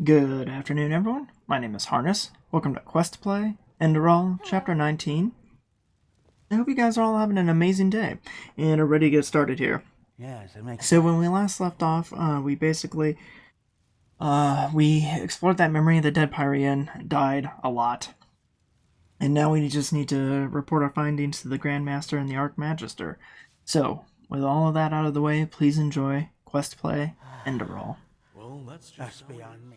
Good afternoon, everyone. My name is Harness. Welcome to Quest Play Enderal, Chapter 19. I hope you guys are all having an amazing day and are ready to get started here. Yes, it makes So when we last left off, we basically we explored that memory. The dead Pyrian died a lot, and now we just need to report our findings to the Grandmaster and the Archmagister. So with all of that out of the way, please enjoy Quest Play Enderal. Well, that's beyond me.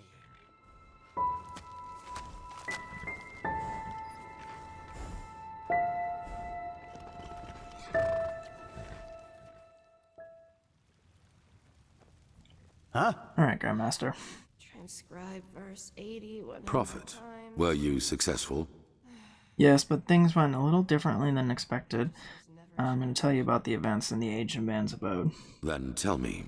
Huh? All right, Grandmaster. Transcribe verse 80 100 Prophet, times. were you successful? Yes, but things went a little differently than expected. I'm going to tell you about the events in the Age of Man's Abode. Then tell me.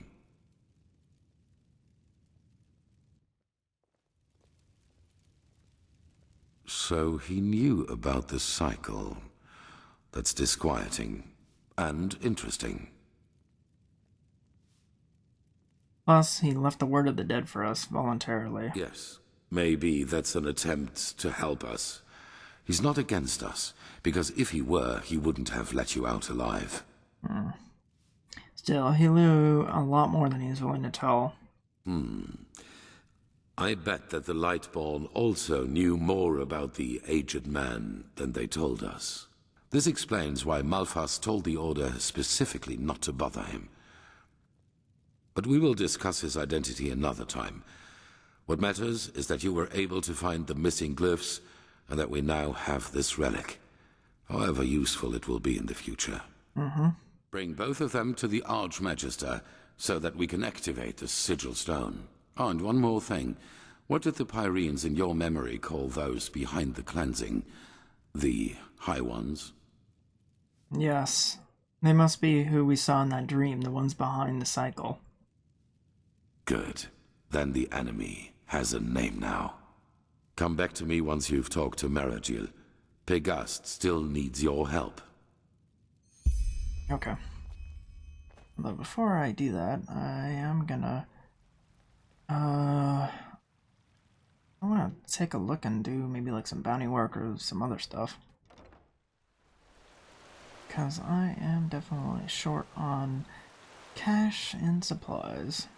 So he knew about the cycle. That's disquieting and interesting. Plus, he left the word of the dead for us voluntarily. Yes, maybe that's an attempt to help us. He's not against us, because if he were, he wouldn't have let you out alive. Still, he knew a lot more than he was willing to tell. I bet that the Lightborn also knew more about the aged man than they told us. This explains why Malphas told the Order specifically not to bother him. But we will discuss his identity another time. What matters is that you were able to find the missing glyphs, and that we now have this relic, however useful it will be in the future. Bring both of them to the Archmagister, so that we can activate the sigil stone. Oh, and one more thing. What did the Pyreans in your memory call those behind the cleansing? The High Ones? Yes, they must be who we saw in that dream, the ones behind the cycle. Good. Then the enemy has a name now. Come back to me once you've talked to Maragil. Pegast still needs your help. Okay. Although before I do that, I am gonna... I want to take a look and do maybe like some bounty work or some other stuff. Because I am definitely short on cash and supplies.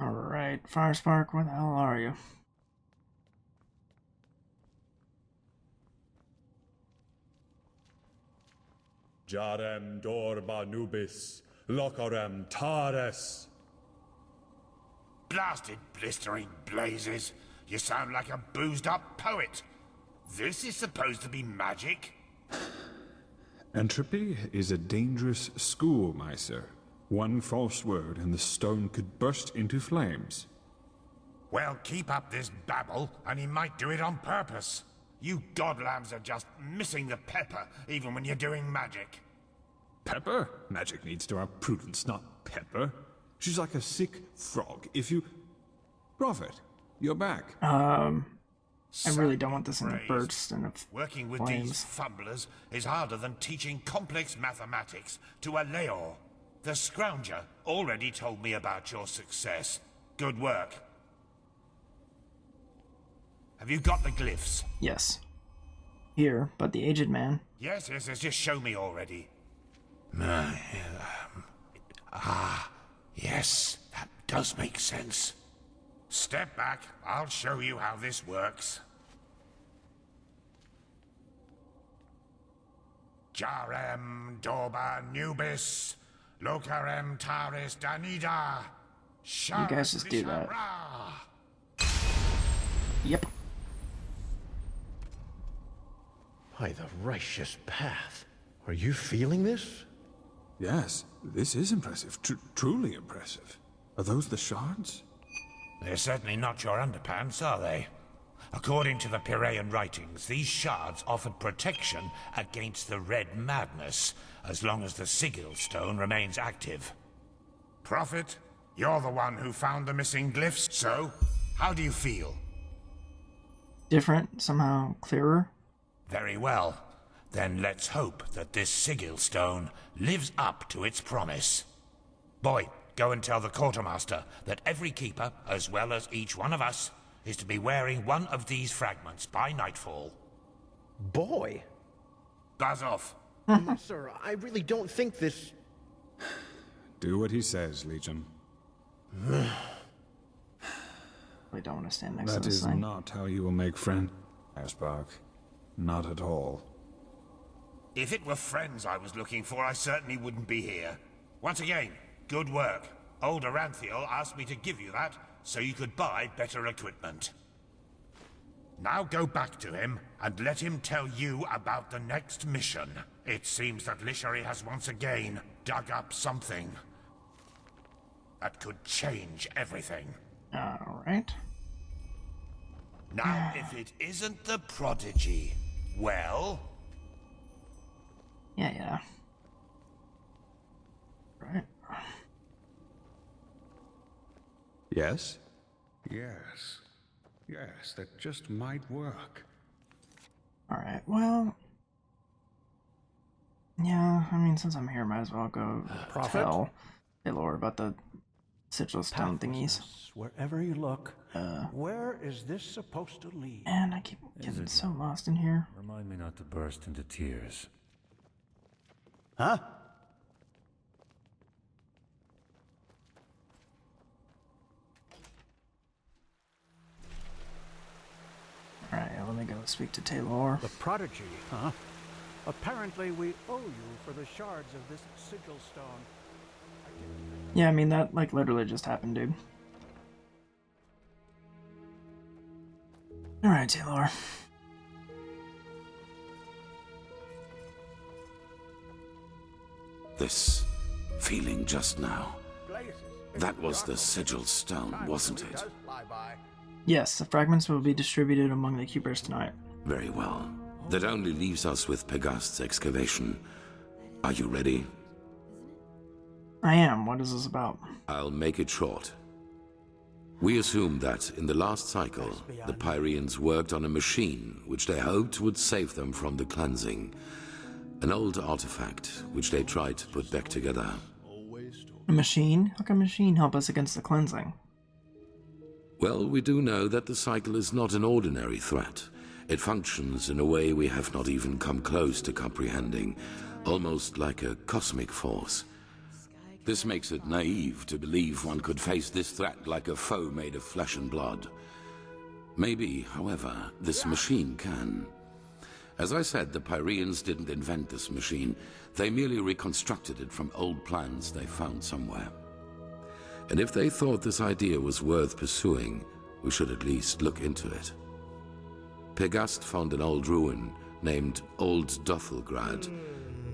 Alright, Firespark, where the hell are you? Jarem dorba nubis, locorem tares. Blasted blistering blazes. You sound like a boozed up poet. This is supposed to be magic? Entropy is a dangerous school, my sir. One false word and the stone could burst into flames. Well, keep up this babble, and he might do it on purpose. You godlambs are just missing the pepper, even when you're doing magic. Pepper? Magic needs to have prudence, not pepper. She's like a sick frog. If you... Prophet, you're back. I really don't want this in a Praise. burst and a Working with these fumblers is harder than teaching complex mathematics to a Leor. The Scrounger already told me about your success. Good work. Have you got the glyphs? Yes. Here, but the aged man. Yes, just show me already. Yes, that does make sense. Step back, I'll show you how this works. Jarem dorba nubis, locarem taris danida. You guys just do that. Yep. By the righteous path. Are you feeling this? Yes, this is impressive. Truly impressive. Are those the shards? They're certainly not your underpants, are they? According to the Piraean writings, these shards offered protection against the Red Madness, as long as the sigil stone remains active. Prophet, you're the one who found the missing glyphs, so how do you feel? Different, somehow clearer. Very well. Then let's hope that this sigil stone lives up to its promise. Boy, go and tell the quartermaster that every keeper, as well as each one of us, is to be wearing one of these fragments by nightfall. Boy! Buzz off. Sir, I really don't think this... Do what he says, Legion. We don't want to stand next to That this is thing. not how you will make friends, Aspark. Not at all. If it were friends I was looking for, I certainly wouldn't be here. Once again, good work. Old Aranthiel asked me to give you that, so you could buy better equipment. Now go back to him, and let him tell you about the next mission. It seems that Lishari has once again dug up something that could change everything. Alright. Now, if it isn't the prodigy, well... Yeah. Right. Yes? Yes, that just might work. Alright, well... Yeah, I mean, since I'm here, might as well go tell Taylor about the sigil stone thingies. Wherever you look, where is this supposed to lead? And I keep getting so lost in here. Remind me not to burst into tears. Huh? Alright, let me go speak to Taylor. The prodigy, huh? Apparently we owe you for the shards of this sigil stone. Yeah, I mean, that, like, literally just happened, dude. Alright, Taylor. This feeling just now. That was the sigil stone, wasn't it? Yes, the fragments will be distributed among the keepers tonight. Very well. That only leaves us with Pegast's excavation. Are you ready? I am. What is this about? I'll make it short. We assume that in the last cycle, the Pyreans worked on a machine which they hoped would save them from the cleansing. An old artifact which they tried to put back together. A machine? How can a machine help us against the cleansing? Well, we do know that the cycle is not an ordinary threat. It functions in a way we have not even come close to comprehending, almost like a cosmic force. This makes it naive to believe one could face this threat like a foe made of flesh and blood. Maybe, however, this machine can. As I said, the Pyreans didn't invent this machine. They merely reconstructed it from old plans they found somewhere. And if they thought this idea was worth pursuing, we should at least look into it. Pegast found an old ruin named Old Dothelgrad,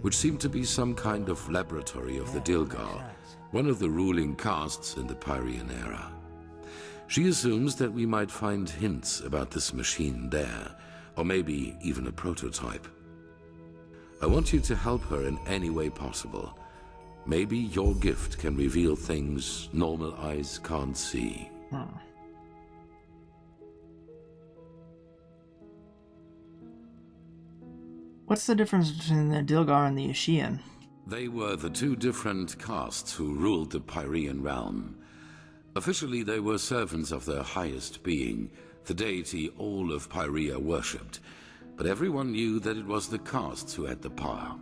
which seemed to be some kind of laboratory of the Dilgar, one of the ruling castes in the Pyrean era. She assumes that we might find hints about this machine there, or maybe even a prototype. I want you to help her in any way possible. Maybe your gift can reveal things normal eyes can't see. What's the difference between the Dilgar and the Ashian? They were the two different castes who ruled the Pyrean realm. Officially, they were servants of their highest being, the deity all of Pyrea worshipped, but everyone knew that it was the castes who had the power.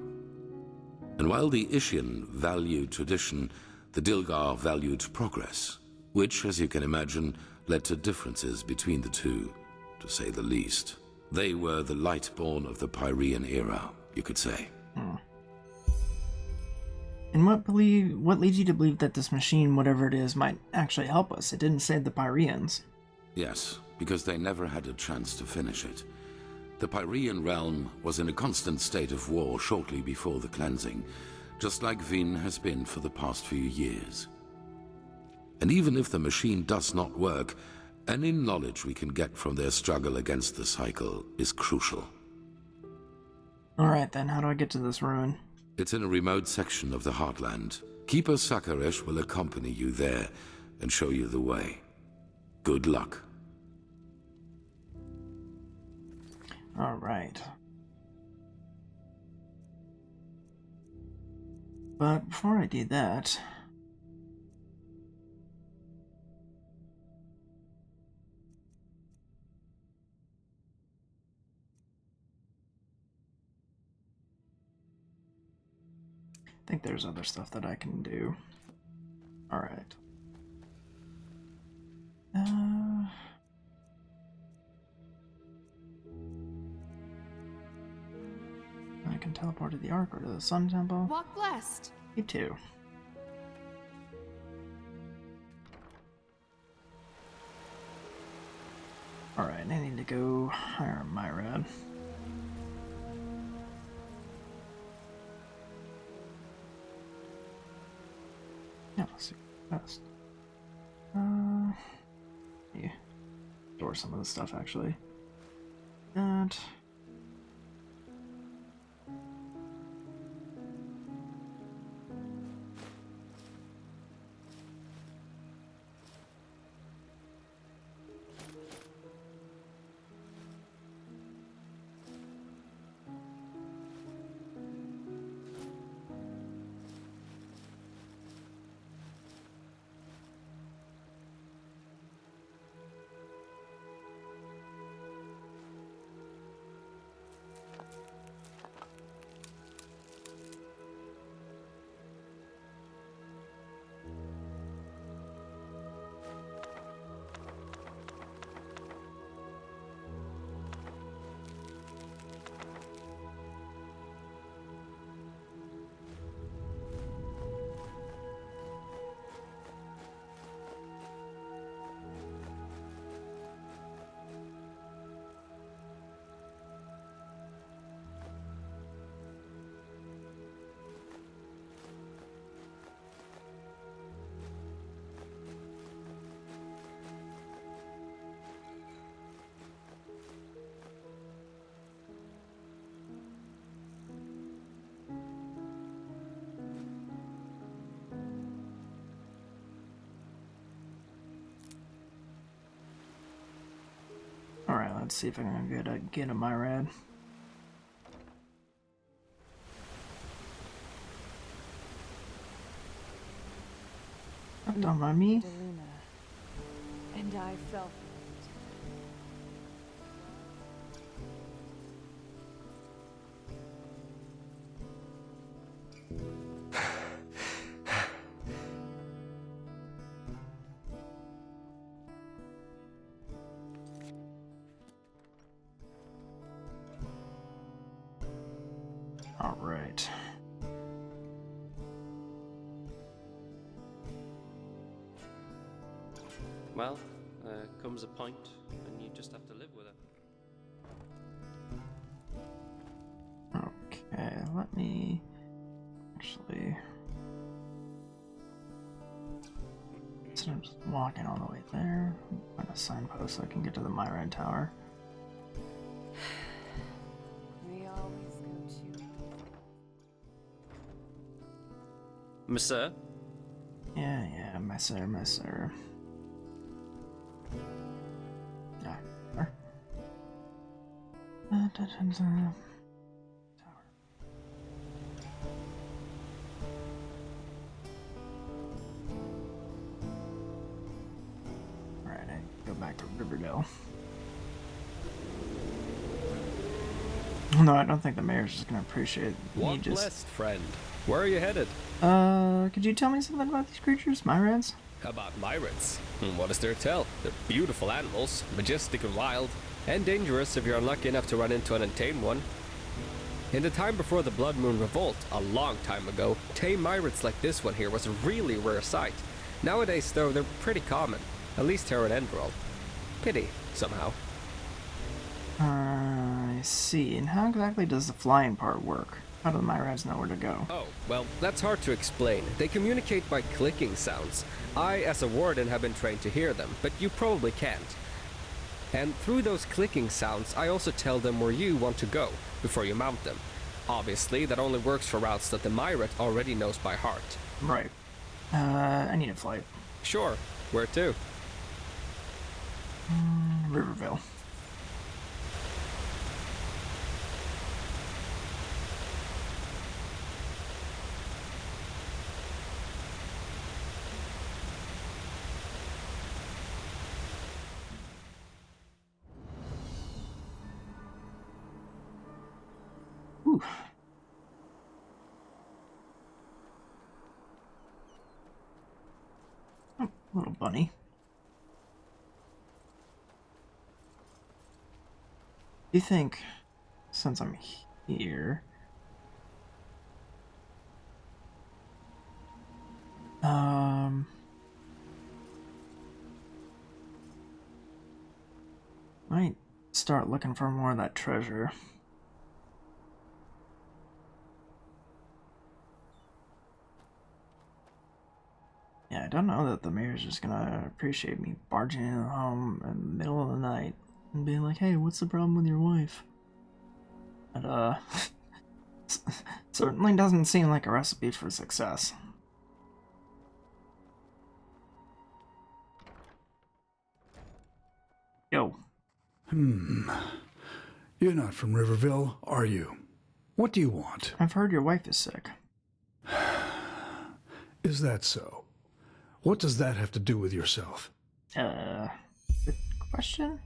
And while the Ishian valued tradition, the Dilgar valued progress, which, as you can imagine, led to differences between the two, to say the least. They were the Lightborn of the Pyrean era, you could say. And what leads you to believe that this machine, whatever it is, might actually help us? It didn't save the Pyreans. Yes, because they never had a chance to finish it. The Pyrean realm was in a constant state of war shortly before the cleansing, just like Vin has been for the past few years. And even if the machine does not work, any knowledge we can get from their struggle against the cycle is crucial. Alright then, how do I get to this ruin? It's in a remote section of the Heartland. Keeper Sakaresh will accompany you there and show you the way. Good luck. Alright. But before I do that, I think there's other stuff that I can do. Alright. I can teleport to the Ark or to the Sun Temple. Walk blessed. You too. Alright, I need to go hire Myrad. Yeah, let's see best. Yeah. Store some of the stuff actually. And alright, let's see if I can get a Myrad. Don't mind me. And I fell All right. Well, comes a point, and you just have to live with it. Okay, let me actually. Instead of just walking all the way there, find a signpost so I can get to the Myrad Tower. We always go to. Monsieur? Yeah, messer. Yeah, sure. Tower. Alright, I go back to Riverville. No, I don't think the mayor's just gonna appreciate me Walk just... blessed, friend. Where are you headed? Could you tell me something about these creatures, Myrads? About myrids. What is there to tell? They're beautiful animals, majestic and wild, and dangerous if you're unlucky enough to run into an untamed one. In the time before the Blood Moon Revolt, a long time ago, tame myrids like this one here was a really rare sight. Nowadays, though, they're pretty common, at least here in Enderal. Pity, somehow. I see. And how exactly does the flying part work? How do the Myrads know where to go? Oh, well, that's hard to explain. They communicate by clicking sounds. I, as a warden, have been trained to hear them, but you probably can't. And through those clicking sounds, I also tell them where you want to go before you mount them. Obviously, that only works for routes that the Myrat already knows by heart. Right. I need a flight. Sure. Where to? Riverville. Little bunny. Do you think, since I'm here, might start looking for more of that treasure. Yeah, I don't know that the mayor's just gonna appreciate me barging in home in the middle of the night and being like, hey, what's the problem with your wife? But, certainly doesn't seem like a recipe for success. Yo. You're not from Riverville, are you? What do you want? I've heard your wife is sick. Is that so? What does that have to do with yourself? Good question?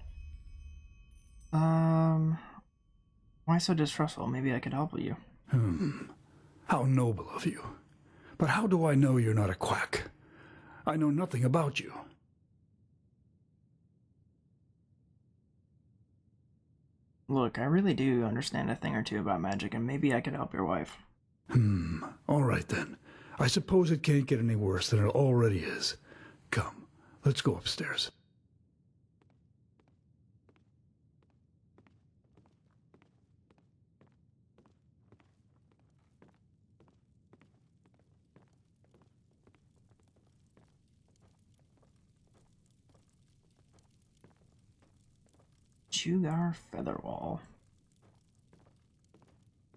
Why so distrustful? Maybe I could help you. How noble of you. But how do I know you're not a quack? I know nothing about you. Look, I really do understand a thing or two about magic, and maybe I could help your wife. All right then. I suppose it can't get any worse than it already is. Come, let's go upstairs. Sugar Featherwall.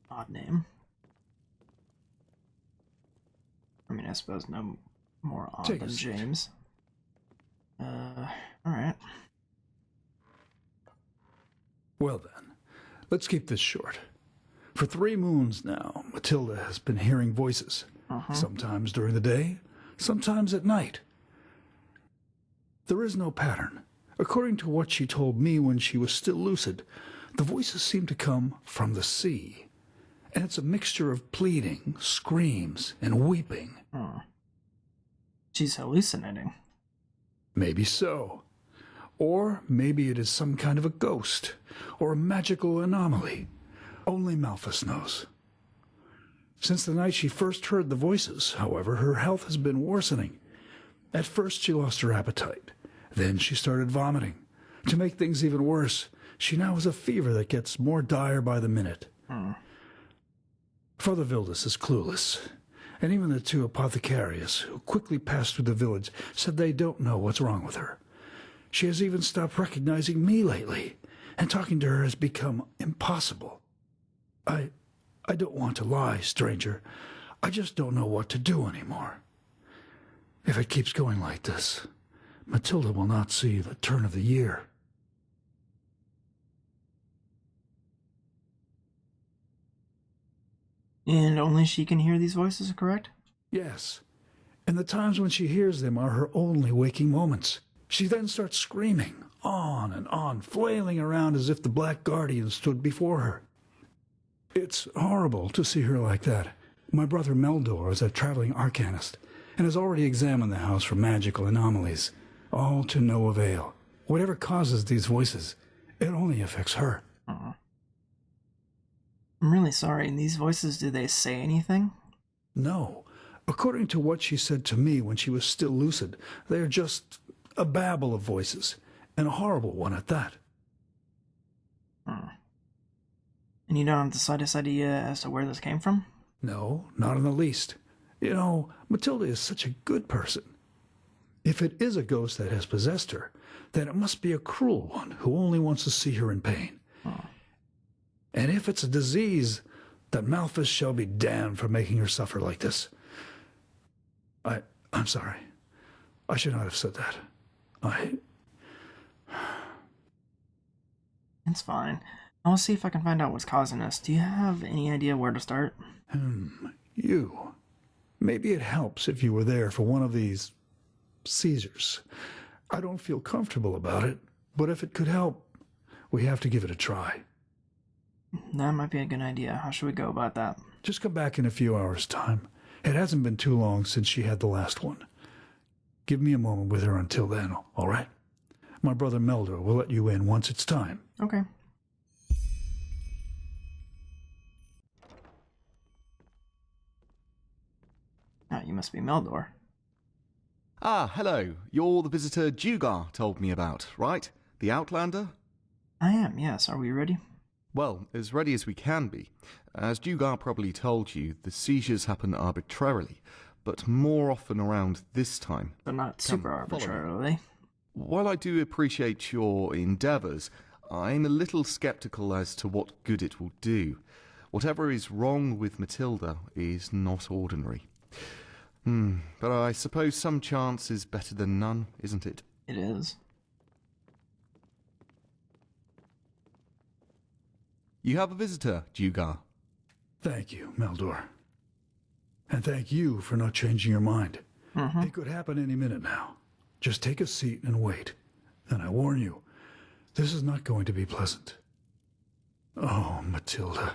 Odd name. I mean, I suppose no more odd than James. Alright. Well then, let's keep this short. For 3 moons now, Matilda has been hearing voices. Sometimes during the day, sometimes at night. There is no pattern. According to what she told me when she was still lucid, the voices seem to come from the sea. And it's a mixture of pleading, screams, and weeping. She's hallucinating. Maybe so. Or maybe it is some kind of a ghost, or a magical anomaly. Only Malphus knows. Since the night she first heard the voices, however, her health has been worsening. At first she lost her appetite. Then she started vomiting. To make things even worse, she now has a fever that gets more dire by the minute. Father Vildus is clueless, and even the 2 apothecarius who quickly passed through the village said they don't know what's wrong with her. She has even stopped recognizing me lately, and talking to her has become impossible. I don't want to lie, stranger. I just don't know what to do anymore. If it keeps going like this, Matilda will not see the turn of the year. And only she can hear these voices, correct? Yes, and the times when she hears them are her only waking moments. She then starts screaming, on, flailing around as if the Black Guardian stood before her. It's horrible to see her like that. My brother Meldor is a traveling arcanist, and has already examined the house for magical anomalies, all to no avail. Whatever causes these voices, it only affects her. I'm really sorry. And these voices, do they say anything? No. According to what she said to me when she was still lucid, they are just a babble of voices, and a horrible one at that. And you don't have the slightest idea as to where this came from? No, not in the least. You know, Matilda is such a good person. If it is a ghost that has possessed her, then it must be a cruel one who only wants to see her in pain. And if it's a disease, then Malphus shall be damned for making her suffer like this. I'm sorry. I should not have said that. It's fine. I'll see if I can find out what's causing this. Do you have any idea where to start? You. Maybe it helps if you were there for one of these seizures. I don't feel comfortable about it, but if it could help, we have to give it a try. That might be a good idea. How should we go about that? Just come back in a few hours' time. It hasn't been too long since she had the last one. give me a moment with her until then, all right? My brother Meldor will let you in once it's time. Okay. Ah, you must be Meldor. Ah, hello. You're the visitor Dugar told me about, right? The Outlander? I am, yes. Are we ready? Well, as ready as we can be. As Dugar probably told you, the seizures happen arbitrarily, but more often around this time. But not super arbitrarily. While I do appreciate your endeavours, I'm a little sceptical as to what good it will do. Whatever is wrong with Matilda is not ordinary. But I suppose some chance is better than none, isn't it? It is. You have a visitor, Dugar. Thank you, Meldor. And thank you for not changing your mind. It could happen any minute now. Just take a seat and wait. And I warn you, this is not going to be pleasant. Oh, Matilda.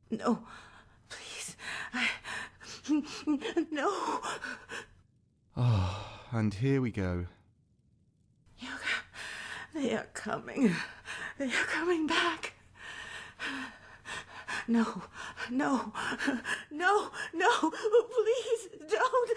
No, please. No. Ah, and here we go. They are coming. They are coming back. No, no, no, no, please don't.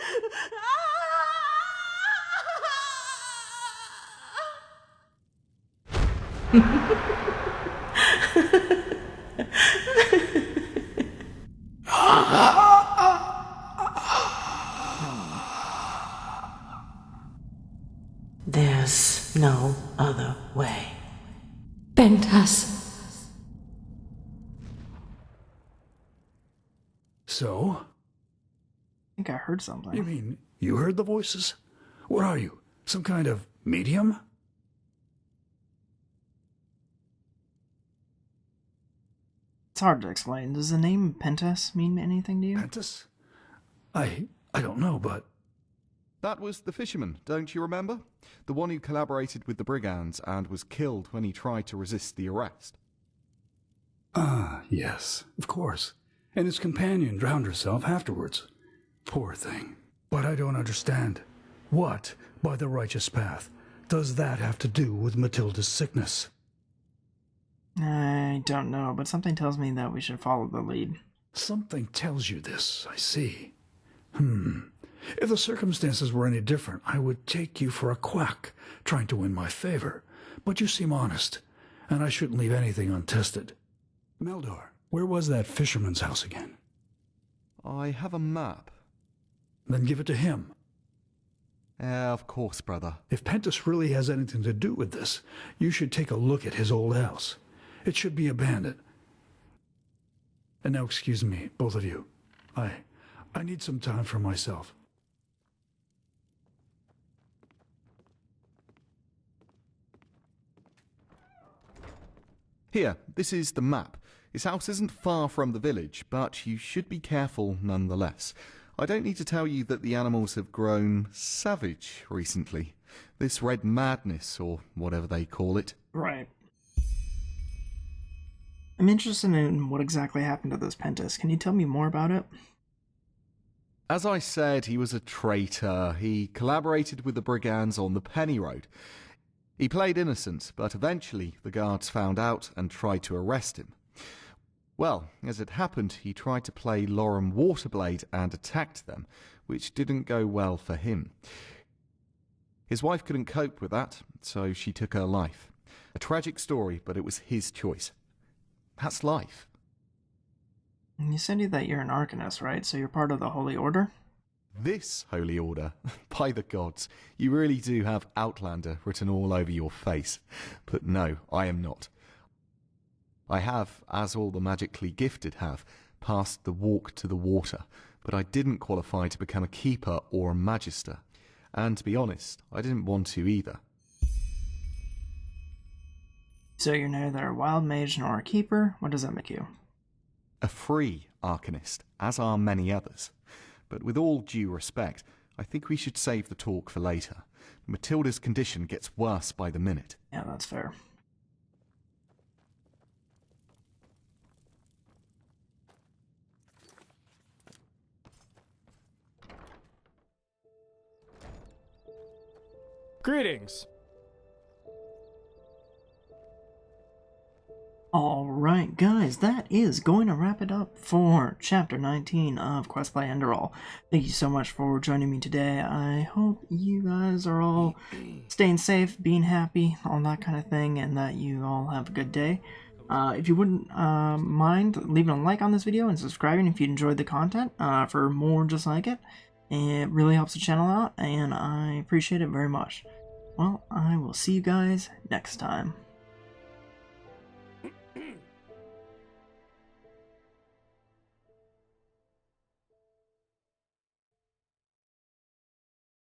There's no other way. Pentas. So? I think I heard something. You mean you heard the voices? What are you? Some kind of medium? It's hard to explain. Does the name Pentas mean anything to you? Pentas? I don't know, but... That was the fisherman, don't you remember? The one who collaborated with the brigands and was killed when he tried to resist the arrest. Ah, yes, of course. And his companion drowned herself afterwards. Poor thing. But I don't understand. What, by the righteous path, does that have to do with Matilda's sickness? I don't know, but something tells me that we should follow the lead. Something tells you this, I see. If the circumstances were any different, I would take you for a quack, trying to win my favor. But you seem honest, and I shouldn't leave anything untested. Meldor, where was that fisherman's house again? I have a map. Then give it to him. Of course, brother. If Pentas really has anything to do with this, you should take a look at his old house. It should be abandoned. And now excuse me, both of you. I need some time for myself. Here, this is the map. His house isn't far from the village, but you should be careful nonetheless. I don't need to tell you that the animals have grown savage recently. This red madness, or whatever they call it. Right. I'm interested in what exactly happened to this Pentas. Can you tell me more about it? As I said, he was a traitor. He collaborated with the brigands on the Penny Road. He played innocent, but eventually the guards found out and tried to arrest him. Well, as it happened, he tried to play Lorem Waterblade and attacked them, which didn't go well for him. His wife couldn't cope with that, so she took her life. A tragic story, but it was his choice. That's life. You said that you're an Arcanist, right? So you're part of the Holy Order? This Holy Order? By the gods, you really do have Outlander written all over your face. But no, I am not. I have, as all the magically gifted have, passed the walk to the water, but I didn't qualify to become a keeper or a magister. And to be honest, I didn't want to either. So you're neither a wild mage nor a keeper? What does that make you? A free Arcanist, as are many others. But with all due respect, I think we should save the talk for later. Matilda's condition gets worse by the minute. Yeah, that's fair. Greetings. Alright guys, that is going to wrap it up for Chapter 19 of Quest Play Enderal. Thank you so much for joining me today. I hope you guys are all staying safe, being happy, all that kind of thing, and that you all have a good day. If you wouldn't mind leaving a like on this video and subscribing if you enjoyed the content for more just like it. It really helps the channel out, and I appreciate it very much. Well, I will see you guys next time.